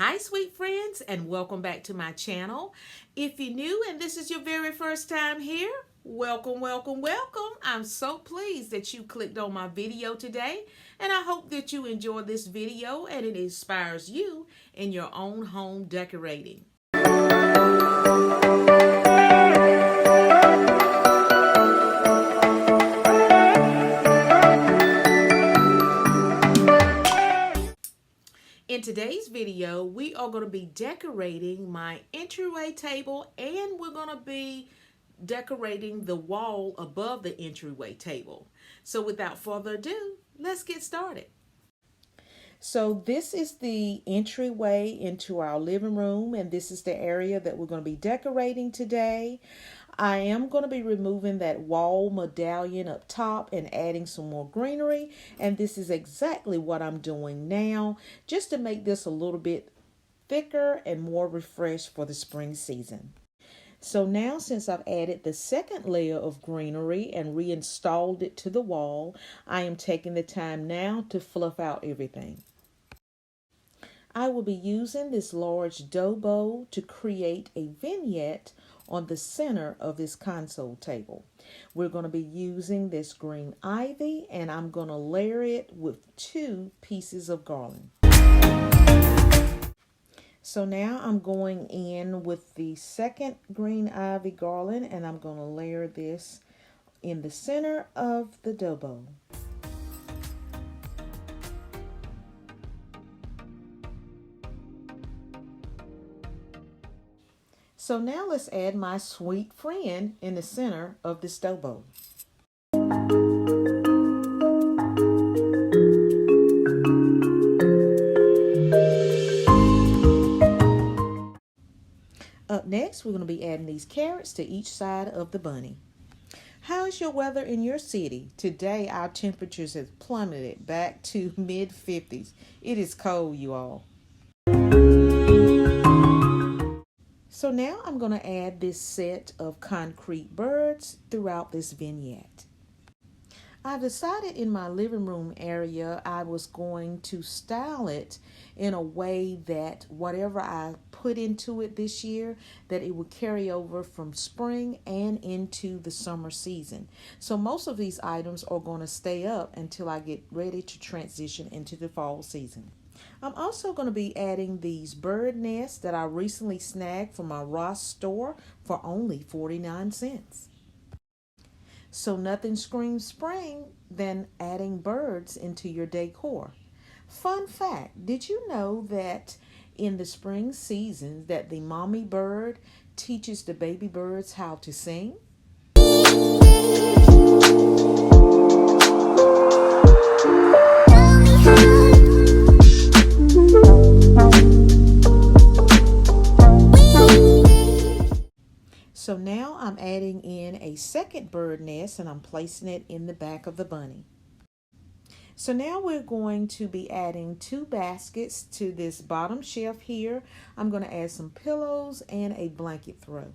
Hi, sweet friends, and welcome back to my channel. If you're new and this is your very first time here, welcome, welcome, welcome. I'm so pleased that you clicked on my video today, and I hope that you enjoy this video and it inspires you in your own home decorating. In today's video, we are going to be decorating my entryway table, and we're going to be decorating the wall above the entryway table. So without further ado, let's get started. So this is the entryway into our living room, and this is the area that we're going to be decorating today. I am going to be removing that wall medallion up top and adding some more greenery, and this is exactly what I'm doing now, just to make this a little bit thicker and more refreshed for the spring season. So now, since I've added the second layer of greenery and reinstalled it to the wall, I am taking the time now to fluff out everything. I will be using this large dough bowl to create a vignette on the center of this console table. We're going to be using this green ivy, and I'm going to layer it with 2 pieces of garland. So now I'm going in with the second green ivy garland, and I'm going to layer this in the center of the dough bowl. So now let's add my sweet friend in the center of this dough bowl. Up next, we're going to be adding these carrots to each side of the bunny. How is your weather in your city? Today, our temperatures have plummeted back to mid-50s. It is cold, you all. So now I'm going to add this set of concrete birds throughout this vignette. I decided in my living room area I was going to style it in a way that whatever I put into it this year, that it would carry over from spring and into the summer season. So most of these items are going to stay up until I get ready to transition into the fall season. I'm also going to be adding these bird nests that I recently snagged from my Ross store for only 49 cents. So nothing screams spring than adding birds into your decor. Fun fact, did you know that in the spring season that the mommy bird teaches the baby birds how to sing? So now I'm adding in a second bird nest, and I'm placing it in the back of the bunny. So now we're going to be adding 2 baskets to this bottom shelf here. I'm going to add some pillows and a blanket throw.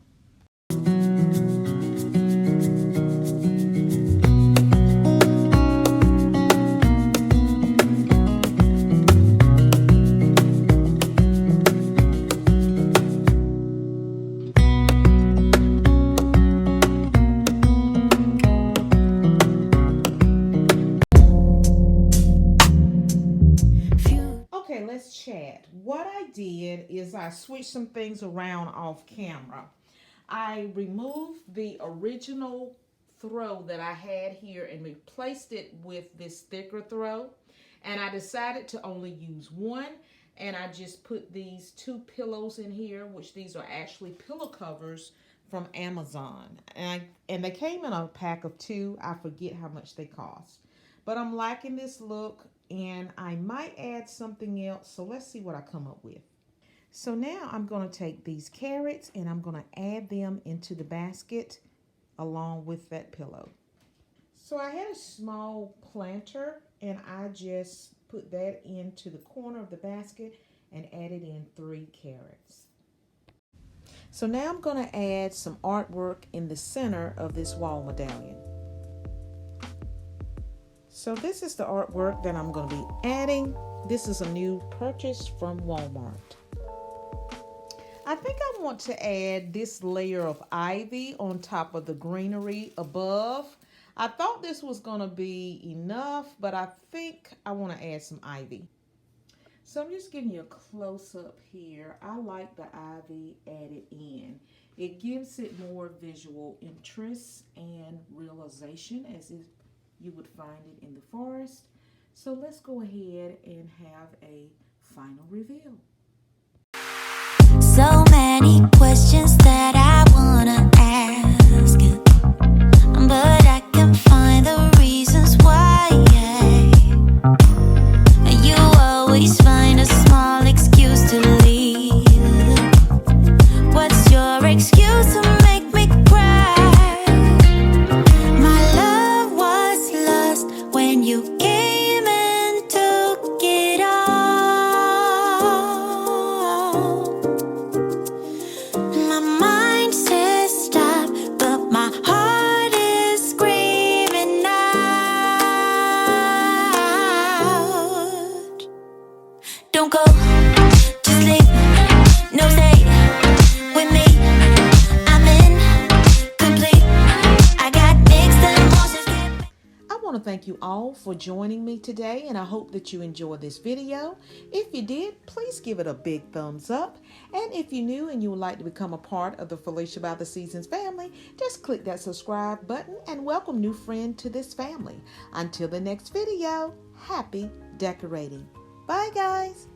Let's chat. What I did is I switched some things around off camera. I removed the original throw that I had here and replaced it with this thicker throw, and I decided to only use one, and I just put these 2 pillows in here, which these are actually pillow covers from Amazon, and they came in a pack of 2. I forget how much they cost, but I'm liking this look, and I might add something else, so let's see what I come up with. So now I'm going to take these carrots and I'm going to add them into the basket along with that pillow. So I had a small planter, and I just put that into the corner of the basket and added in 3 carrots. So now I'm going to add some artwork in the center of this wall medallion. So this is the artwork that I'm going to be adding. This is a new purchase from Walmart. I think I want to add this layer of ivy on top of the greenery above. I thought this was going to be enough, but I think I want to add some ivy. So I'm just giving you a close up here. I like the ivy added in. It gives it more visual interest and realization as if you would find it in the forest. So let's go ahead and have a final reveal. So many questions that I wanna ask, but I can find the reasons why. You always find a small excuse to leave. What's your excuse to make me cry? My love was lost when you came and took it all. My mind says stop, but my heart is screaming out. Don't go, just leave, no stay with me. I'm incomplete. I got mixed emotions. I want to thank you all for joining me today, and I hope that you enjoyed this video. If you did, please give it a big thumbs up. And if you're new and you would like to become a part of the Felicia by the Seasons family, just click that subscribe button and welcome new friend to this family. Until the next video, happy decorating. Bye, guys.